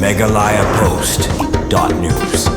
megalayapost.news.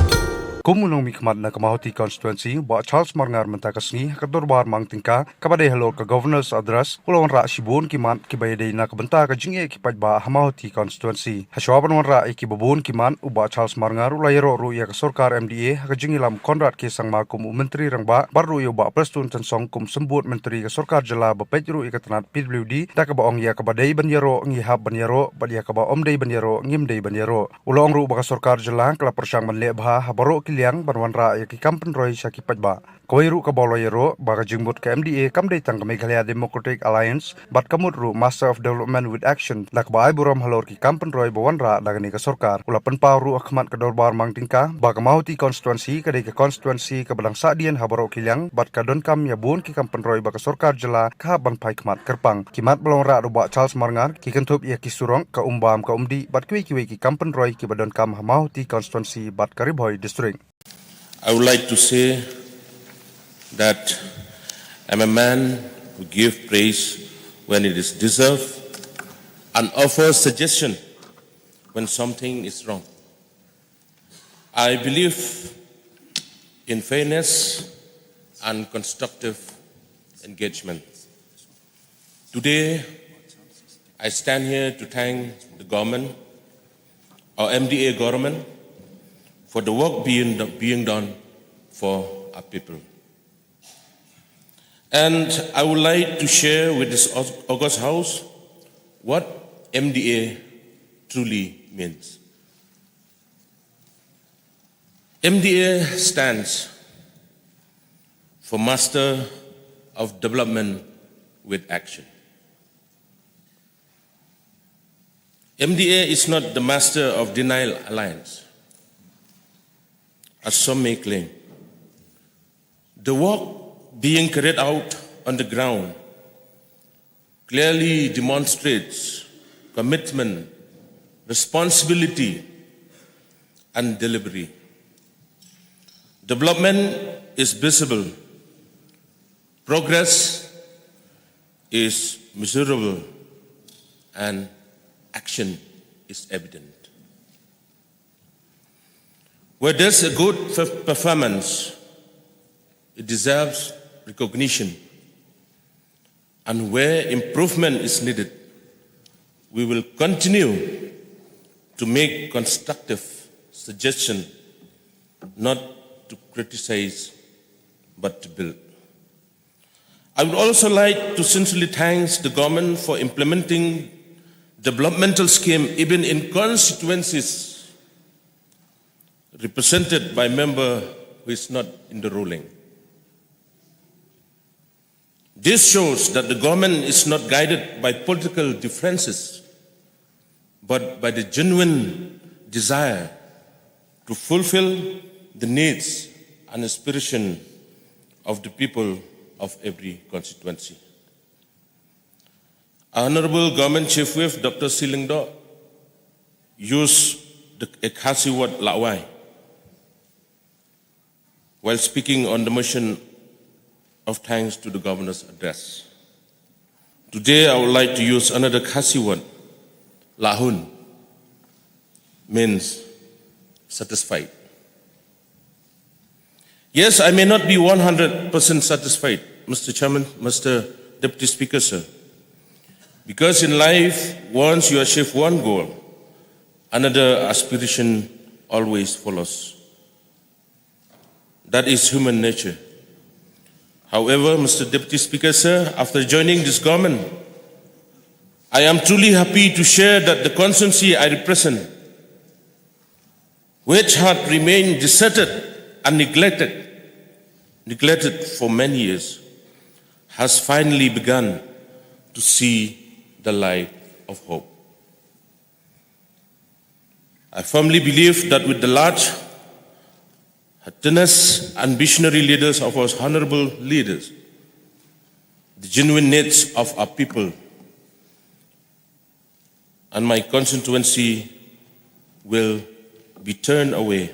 Kumunong mikmat na Kamahoti constituency ba Charles Marngar mentakasni kadorbar mangtingka kabade hello ka governor's address ulon ra sibun kiman kibayde na kabanta ka jinge kipaj ba Kamahoti constituency haswaban wan ra ikibabun kiman uba Charles Marngar ulayro ru ya ka sarkar MDA ka jinge lam Konrad ke sangma kum menteri rang ba baru yo ba prestun tensong kum sembut menteri ka sarkar jala ba pejru ikatanat PWD ta ka ba ong ya kabade banyaro ngi hab banyaro ba ya ka ba omdei banyaro ngimdei banyaro ulong ru ba ka sarkar jala kala persang manle bha habaro liang banwanra yaki kampen roy shaki pajba koiru ka bolo yero baga jingbut ka MDA kamdei tang ka Meghalaya Democratic Alliance bat kamudru Master of Development with Action lak ba buram halor ki kampen roy bawanra dagani ka sarkar ulapan paru akhmat ka dorbar mangtingka baga Kamahoti constituency kadai ka constituency ka badang sadian habaro kilang bat ka donkam ya bun ki kampen roy baga sarkar jela ka ban pai khmat kerpang kimat balongra ruba Charles Marngar ki kentup ya ki surong ka umbam ka umdi bat kiwi ki kampen roy ki badon kam Kamahoti constituency bat Karibhoy district. I would like to say that I'm a man who gives praise when it is deserved and offers suggestion when something is wrong. I believe in fairness and constructive engagement. Today, I stand here to thank the government, our MDA government, for the work being done for our people. And I would like to share with this August House what MDA truly means. MDA stands for Master of Development with Action. MDA is not the Master of Denial Alliance, as some may claim. The work being carried out on the ground clearly demonstrates commitment, responsibility, and delivery. Development is visible, progress is measurable, and action is evident. Where there's a good performance, it deserves recognition. And where improvement is needed, we will continue to make constructive suggestions, not to criticize, but to build. I would also like to sincerely thank the government for implementing developmental scheme even in constituencies represented by a member who is not in the ruling. This shows that the government is not guided by political differences, but by the genuine desire to fulfill the needs and aspiration of the people of every constituency. Honorable Government Chief Whip Dr. Silingdo used the Ekhasi word Lawai while speaking on the motion of thanks to the governor's address. Today, I would like to use another Khasi word, Lahun, means satisfied. Yes, I may not be 100% satisfied, Mr. Chairman, Mr. Deputy Speaker, sir, because in life, once you achieve one goal, another aspiration always follows. That is human nature. However, Mr. Deputy Speaker, sir, after joining this government, I am truly happy to share that the constituency I represent, which had remained deserted and neglected for many years, has finally begun to see the light of hope. I firmly believe that with the large tenacity and visionary leaders of our honorable leaders, the genuine needs of our people and my constituency will be turned away.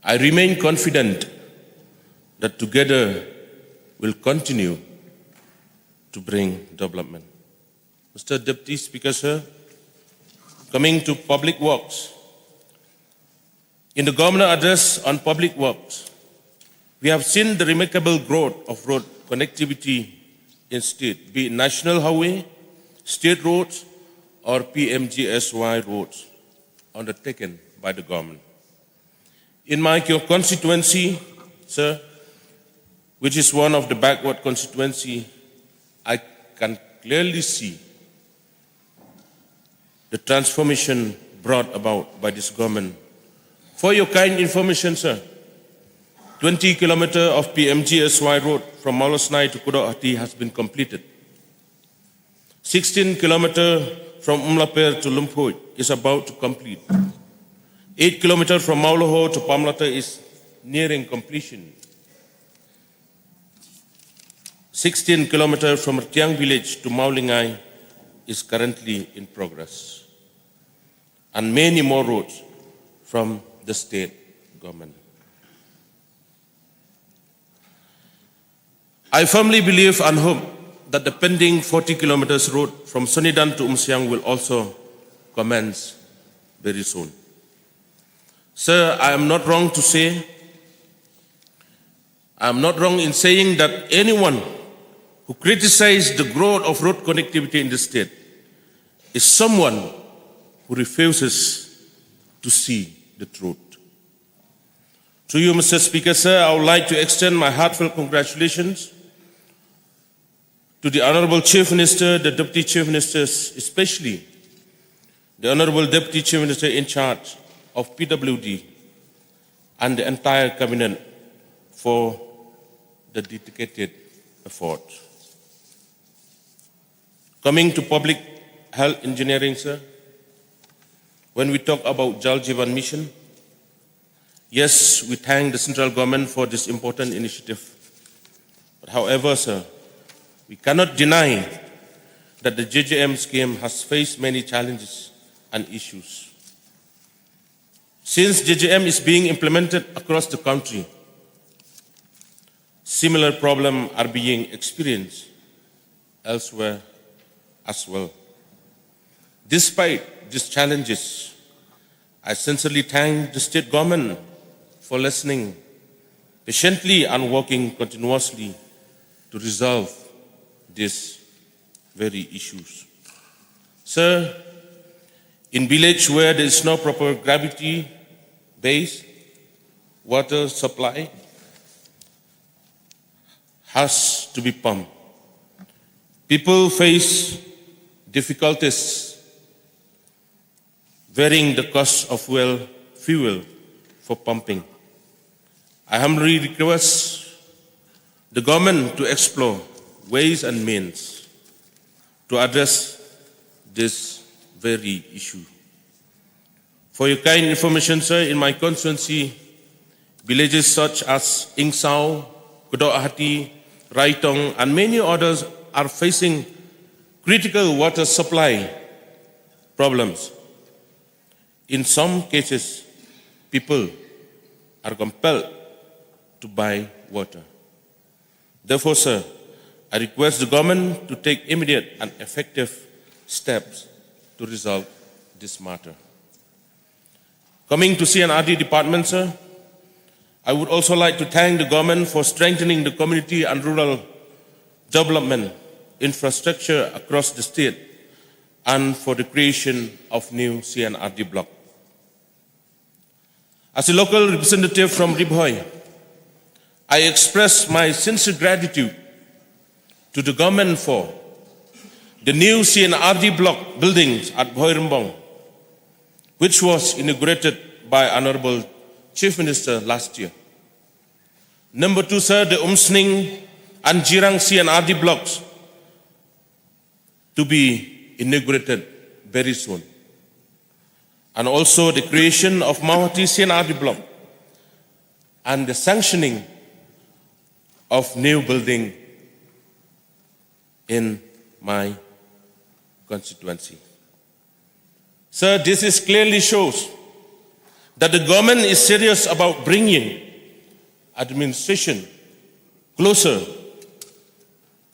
I remain confident that together we'll continue to bring development. Mr. Deputy Speaker, sir, Coming to public works. In the governor address on public works, we have seen the remarkable growth of road connectivity in state, be it national highway, state roads, or PMGSY roads undertaken by the government. In my constituency, sir, which is one of the backward constituency, I can clearly see the transformation brought about by this government. For your kind information, sir, 20 kilometers of PMGSY road from Maulasnai to Kudahati has been completed. 16 kilometers from Umlaper to Lumpur is about to complete. 8 kilometers from Maulaho to Pamlata is nearing completion. 16 kilometers from Tiang village to Maulingai is currently in progress. And many more roads from the state government. I firmly believe and hope that the pending 40 kilometers road from Sonidan to Umsiang will also commence very soon. Sir, I am not wrong to say, I am not wrong in saying that anyone who criticizes the growth of road connectivity in the state is someone who refuses to see the truth. To you, Mr. Speaker, sir, I would like to extend my heartfelt congratulations to the Honorable Chief Minister, the Deputy Chief Ministers, especially the Honorable Deputy Chief Minister in charge of PWD and the entire Cabinet for the dedicated effort. Coming to public health engineering, sir, when we talk about Jal Jeevan Mission, yes, we thank the central government for this important initiative. But however, sir, we cannot deny that the JJM scheme has faced many challenges and issues. Since JJM is being implemented across the country, similar problems are being experienced elsewhere as well. Despite these challenges, I sincerely thank the state government for listening patiently and working continuously to resolve these very issues. Sir, in village where there is no proper gravity-based water supply has to be pumped. People face difficulties varying the cost of fuel for pumping. I humbly request the government to explore ways and means to address this very issue. For your kind information, sir, in my constituency, villages such as Ingsau, Kudahati, Raitong, and many others are facing critical water supply problems. In some cases, people are compelled to buy water. Therefore, sir, I request the government to take immediate and effective steps to resolve this matter. Coming to CNRD department, sir, I would also like to thank the government for strengthening the community and rural development infrastructure across the state and for the creation of new CNRD block. As a local representative from Ribhoi, I express my sincere gratitude to the government for the new CNRD block buildings at Bhoirambong, which was inaugurated by Honorable Chief Minister last year. Number two, sir, the Umsning and Jirang CNRD blocks to be inaugurated very soon. And also the creation of Mauhati CNRD block and the sanctioning of new building in my constituency. Sir, this clearly shows that the government is serious about bringing administration closer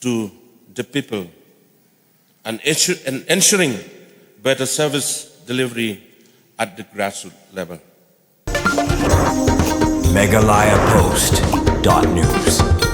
to the people and ensuring better service delivery at the grassroots level. Meghalaya Post.news.